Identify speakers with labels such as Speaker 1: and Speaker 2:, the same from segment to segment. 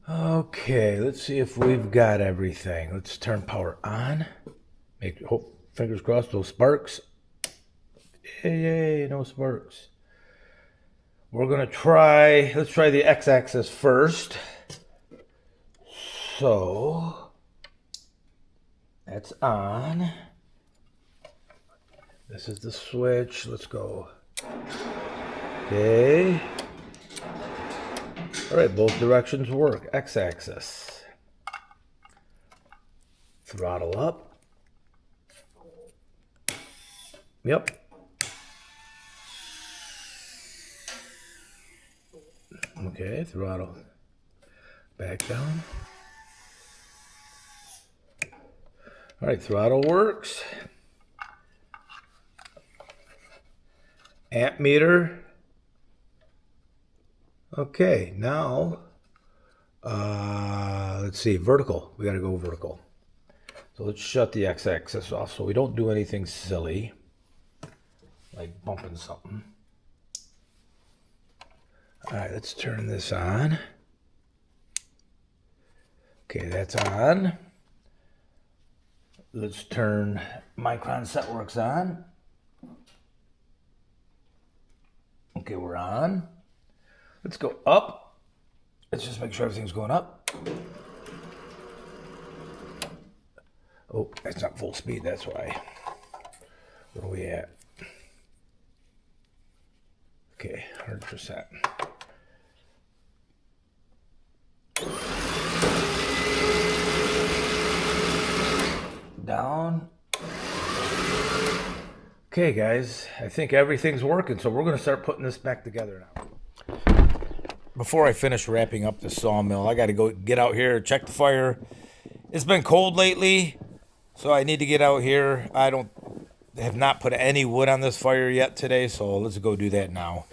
Speaker 1: Okay, let's see if we've got everything. Let's turn power on. Hope, fingers crossed, those sparks. Yay, no sparks. We're gonna let's try the x-axis first. So, that's on. This is the switch. Let's go. Okay. All right, both directions work. X-axis. Throttle up. Yep. Okay, throttle back down. All right, throttle works. Amp meter. Okay, now, let's see, vertical. We got to go vertical. So let's shut the x-axis off so we don't do anything silly, like bumping something. All right, let's turn this on. Okay, that's on. Let's turn Mikrons setworks on. Okay, we're on. Let's go up. Let's just make sure everything's going up. Oh, that's not full speed, that's why. Where are we at? Okay, 100%. Down. Okay, guys, I think everything's working, so we're going to start putting this back together now. Before I finish wrapping up the sawmill, I got to go get out here, check the fire. It's been cold lately, so I need to get out here. I have not put any wood on this fire yet today, so let's go do that now.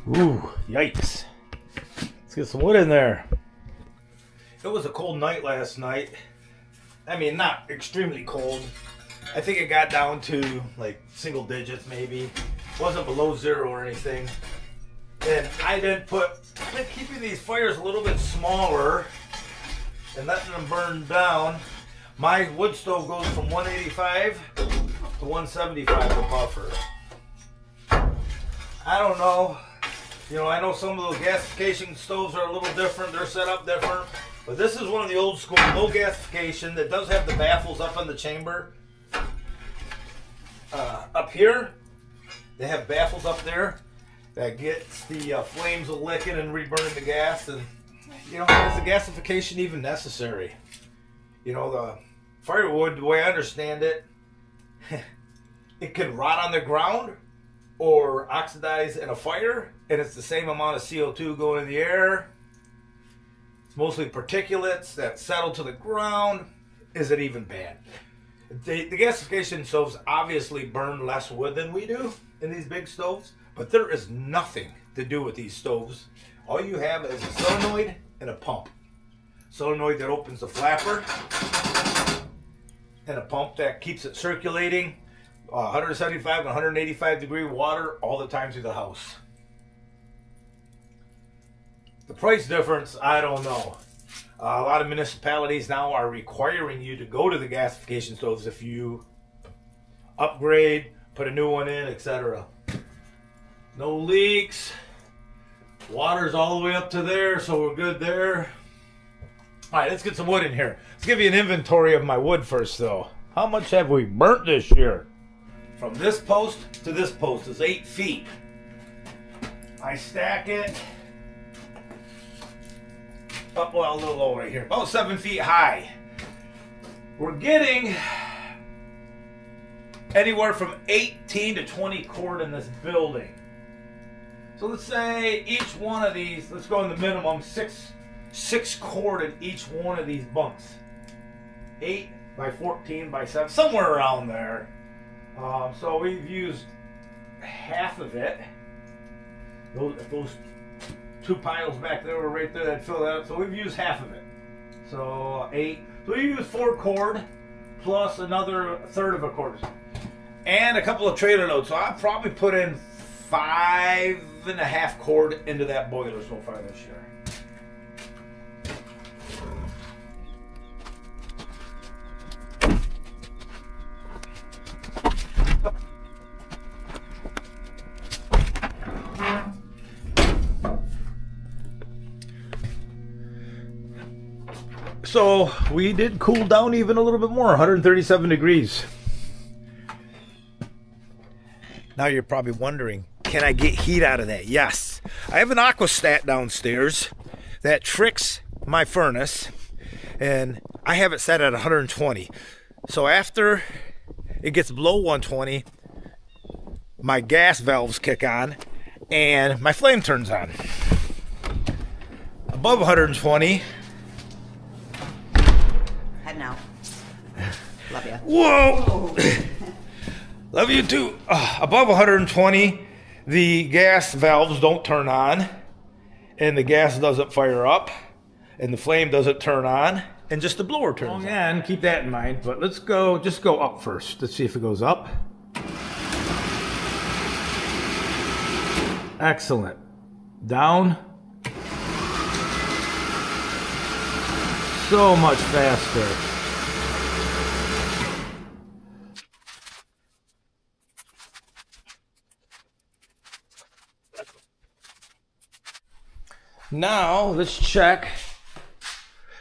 Speaker 1: Ooh, yikes. Let's get some wood in there. It was a cold night last night. I mean, not extremely cold. I think it got down to like single digits maybe. Wasn't below zero or anything. And I've been keeping these fires a little bit smaller and letting them burn down. My wood stove goes from 185 to 175 a buffer. I don't know. You know, I know some of those gasification stoves are a little different. They're set up different. But this is one of the old school, no gasification, that does have the baffles up in the chamber. Up here, they have baffles up there that gets the flames a licking and reburning the gas. And, you know, is the gasification even necessary? You know, the firewood, the way I understand it, it can rot on the ground or oxidize in a fire, and it's the same amount of CO2 going in the air. It's mostly particulates that settle to the ground. Is it even bad? The gasification stoves obviously burn less wood than we do in these big stoves, but there is nothing to do with these stoves. All you have is a solenoid and a pump. Solenoid that opens the flapper, and a pump that keeps it circulating 175 and 185 degree water all the time through the house. The price difference, I don't know. A lot of municipalities now are requiring you to go to the gasification stoves if you upgrade, put a new one in, etc. No leaks. Water's all the way up to there, so we're good there. All right, let's get some wood in here. Let's give you an inventory of my wood first, though. How much have we burnt this year? From this post to this post is 8 feet. I stack it up, well, a little low right here, about 7 feet high. We're getting anywhere from 18 to 20 cord in this building. So let's say each one of these, let's go in the minimum, six cord in each one of these bunks. 8 by 14 by 7, somewhere around there. So we've used half of it. Those two piles back there were right there that fill that up. So we've used half of it. So 8. So we use 4 cord plus another third of a cord. and a couple of trailer loads. So I probably put in 5.5 cord into that boiler so far this year. So we did cool down even a little bit more, 137 degrees. Now you're probably wondering, can I get heat out of that? Yes. I have an aquastat downstairs that tricks my furnace, and I have it set at 120. So after it gets below 120, my gas valves kick on and my flame turns on. Above 120,
Speaker 2: now. Love you.
Speaker 1: Whoa! Love you too. Above 120, the gas valves don't turn on, and the gas doesn't fire up, and the flame doesn't turn on, and just the blower turns on. And keep that in mind. But let's go. Just go up first. Let's see if it goes up. Excellent. Down. So much faster. Now let's check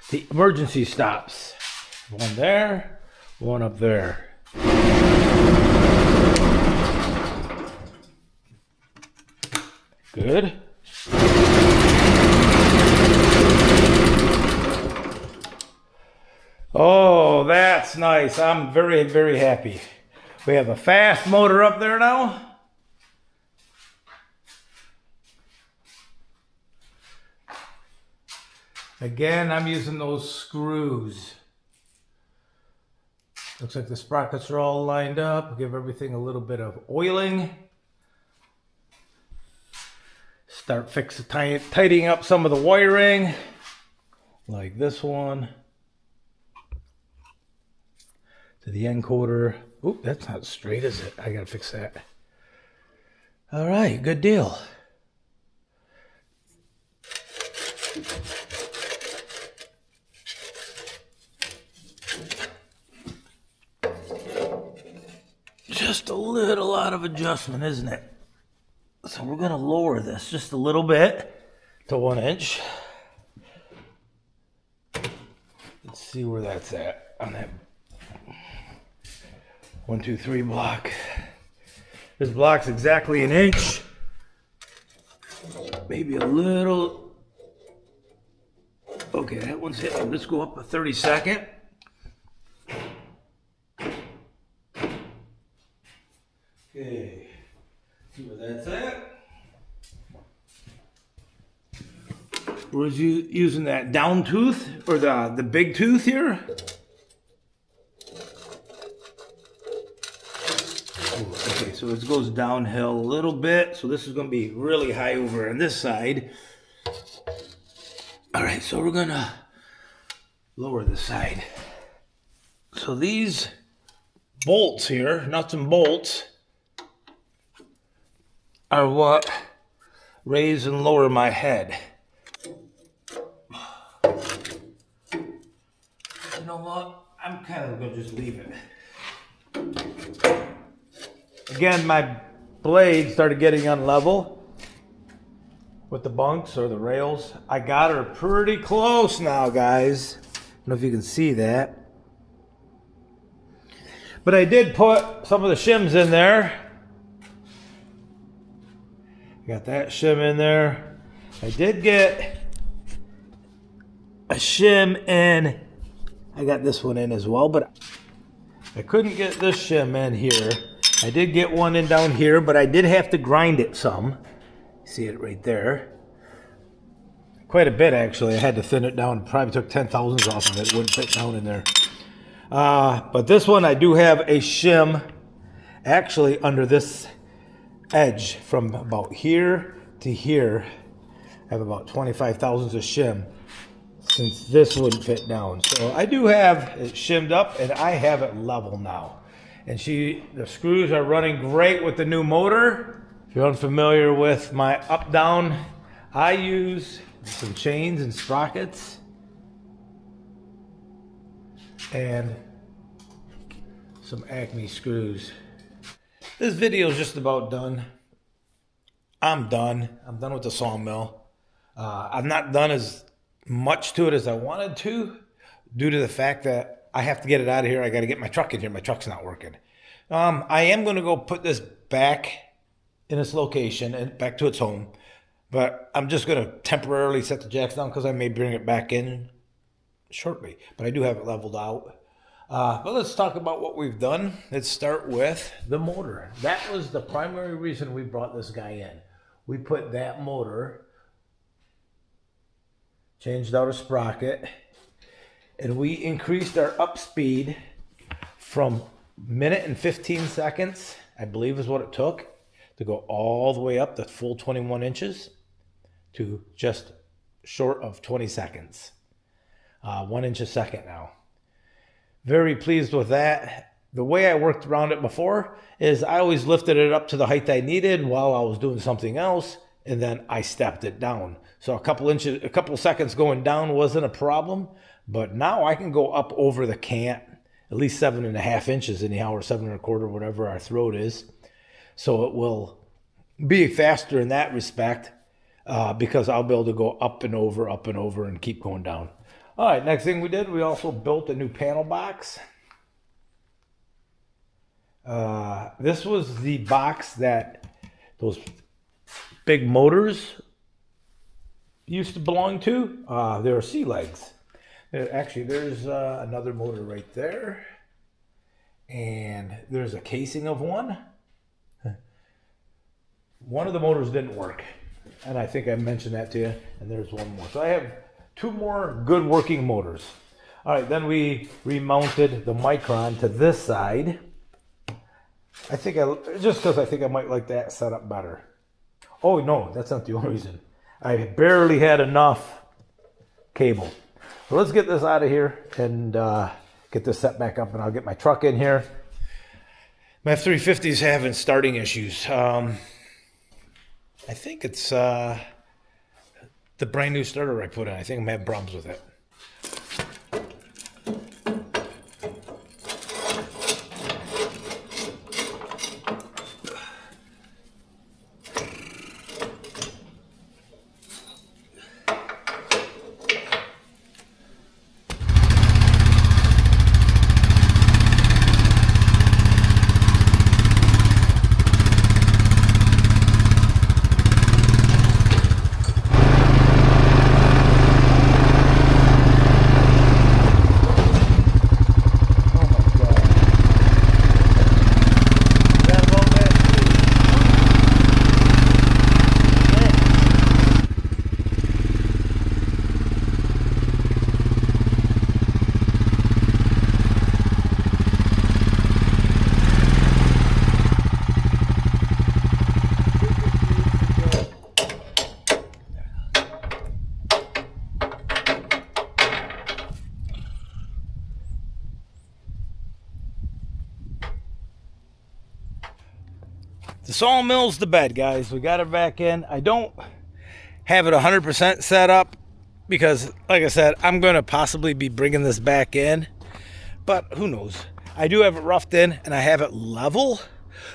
Speaker 1: the emergency stops. One there, one up there. Good. Oh, that's nice. I'm very, very happy. We have a fast motor up there now. Again, I'm using those screws. Looks like the sprockets are all lined up. Give everything a little bit of oiling. Start tidying up some of the wiring, like this one. To the encoder. Oop, that's not straight, is it? I gotta fix that. All right, good deal. Just a little out of adjustment, isn't it? So we're gonna lower this just a little bit to 1 inch. Let's see where that's at on that 1, 2, 3 block. This block's exactly 1 inch. Maybe a little. Okay, that one's hitting. Let's go up a 32nd. Okay, see where that's at. We're using that down tooth or the big tooth here. Okay, so it goes downhill a little bit. So this is going to be really high over on this side. All right, so we're going to lower the side. So these bolts here, nuts and bolts, are what raise and lower my head. You know what? I'm kind of going to just leave it. Again, my blade started getting unlevel with the bunks or the rails. I got her pretty close now, guys. I don't know if you can see that. But I did put some of the shims in there. Got that shim in there. I did get a shim in. I got this one in as well, but I couldn't get this shim in here. I did get one in down here, but I did have to grind it some. See it right there. Quite a bit, actually. I had to thin it down. Probably took 10 thousandths off of it. It wouldn't fit down in there. But this one, I do have a shim actually under this edge from about here to here. I have about 25 thousandths of shim since this wouldn't fit down. So I do have it shimmed up and I have it level now. And the screws are running great with the new motor. If you're unfamiliar with my up-down, I use some chains and sprockets and some Acme screws. This video is just about done. I'm done. I'm done with the sawmill. I've not done as much to it as I wanted to due to the fact that I have to get it out of here. I got to get my truck in here. My truck's not working. I am going to go put this back in its location and back to its home. But I'm just going to temporarily set the jacks down because I may bring it back in shortly. But I do have it leveled out. But let's talk about what we've done. Let's start with the motor. That was the primary reason we brought this guy in. We put that motor, changed out a sprocket, and we increased our up speed from minute and 15 seconds, I believe is what it took, to go all the way up the full 21 inches to just short of 20 seconds. 1 inch a second now. Very pleased with that. The way I worked around it before is I always lifted it up to the height I needed while I was doing something else, and then I stepped it down. So a couple seconds going down wasn't a problem, but now I can go up over the cant, at least 7.5 inches anyhow, or 7.25, whatever our throat is. So it will be faster in that respect because I'll be able to go up and over and keep going down. All right, next thing we did, we also built a new panel box. This was the box that those big motors used to belong to. They were sea legs. Actually, there's another motor right there. And there's a casing of one. One of the motors didn't work. And I think I mentioned that to you. And there's one more. So I have 2 more good working motors. All right, then we remounted the Micron to this side. Just because I think I might like that setup better. Oh, no, that's not the only reason. I barely had enough cable. So let's get this out of here and get this set back up, and I'll get my truck in here. My F-350 is having starting issues. I think it's the brand new starter I put in. I think I'm having problems with it. The sawmill's the bed, guys. We got it back in. I don't have it 100% set up because, like I said, I'm going to possibly be bringing this back in. But who knows? I do have it roughed in and I have it level,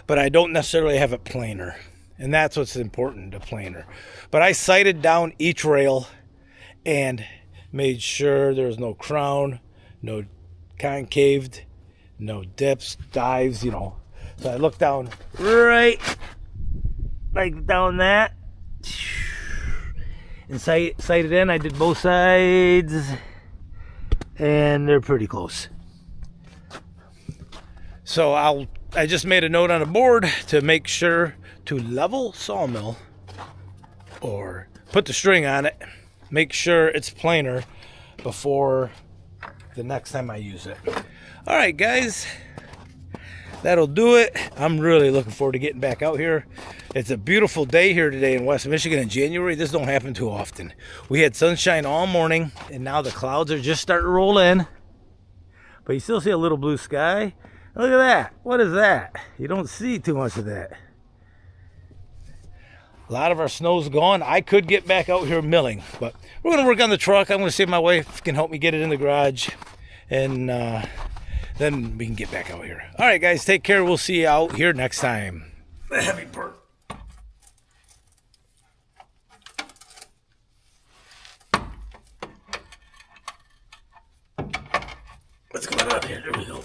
Speaker 1: but I don't necessarily have it planar. And that's what's important, the planar. But I sighted down each rail and made sure there was no crown, no concaved, no dips, dives, you know. So I looked down right, like down that, and sighted in. I did both sides, and they're pretty close. So I just made a note on the board to make sure to level sawmill, or put the string on it, make sure it's planar before the next time I use it. All right, guys. That'll do it. I'm really looking forward to getting back out here. It's a beautiful day here today in West Michigan in January. This don't happen too often. We had sunshine all morning, and now the clouds are just starting to roll in. But you still see a little blue sky. Look at that. What is that? You don't see too much of that. A lot of our snow's gone. I could get back out here milling, but we're going to work on the truck. I'm going to see if my wife can help me get it in the garage, and then we can get back out here. All right, guys, take care. We'll see you out here next time. The heavy part. What's going on here? There we go.